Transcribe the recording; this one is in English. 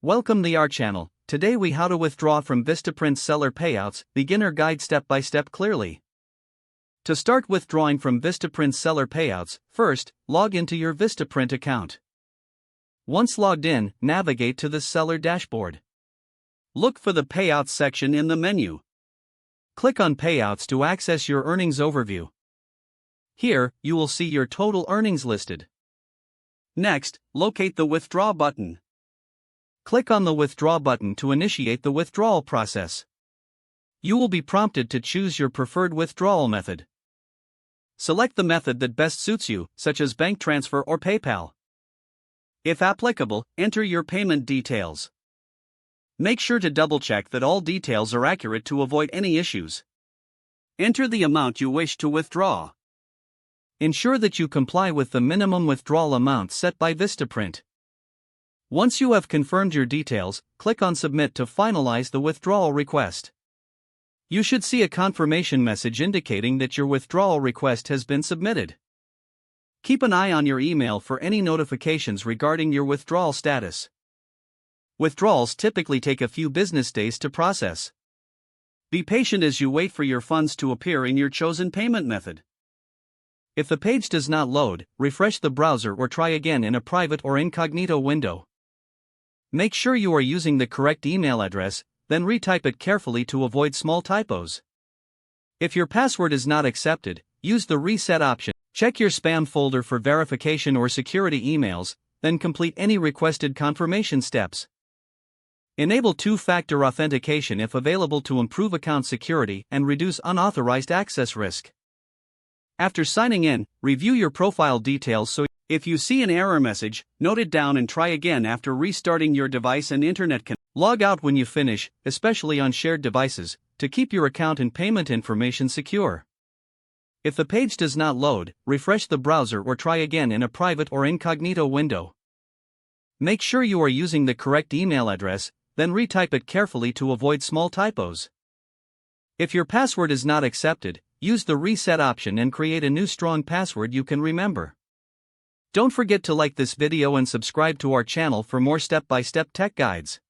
Welcome to our channel. Today we how to withdraw from Vistaprint seller payouts, beginner guide step by step clearly. To start withdrawing from Vistaprint seller payouts, first, log into your Vistaprint account. Once logged in, navigate to the seller dashboard. Look for the Payouts section in the menu. Click on Payouts to access your earnings overview. Here, you will see your total earnings listed. Next, locate the Withdraw button. Click on the Withdraw button to initiate the withdrawal process. You will be prompted to choose your preferred withdrawal method. Select the method that best suits you, such as bank transfer or PayPal. If applicable, enter your payment details. Make sure to double-check that all details are accurate to avoid any issues. Enter the amount you wish to withdraw. Ensure that you comply with the minimum withdrawal amount set by Vistaprint. Once you have confirmed your details, click on Submit to finalize the withdrawal request. You should see a confirmation message indicating that your withdrawal request has been submitted. Keep an eye on your email for any notifications regarding your withdrawal status. Withdrawals typically take a few business days to process. Be patient as you wait for your funds to appear in your chosen payment method. If the page does not load, refresh the browser or try again in a private or incognito window. Make sure you are using the correct email address, then retype it carefully to avoid small typos. If your password is not accepted, use the Reset option. Check your spam folder for verification or security emails, then complete any requested confirmation steps. Enable two-factor authentication if available to improve account security and reduce unauthorized access risk. After signing in, review your profile details so if you see an error message, note it down and try again after restarting your device and internet connection. Log out when you finish, especially on shared devices, to keep your account and payment information secure. If the page does not load, refresh the browser or try again in a private or incognito window. Make sure you are using the correct email address, then retype it carefully to avoid small typos. If your password is not accepted, use the Reset option and create a new strong password you can remember. Don't forget to like this video and subscribe to our channel for more step-by-step tech guides.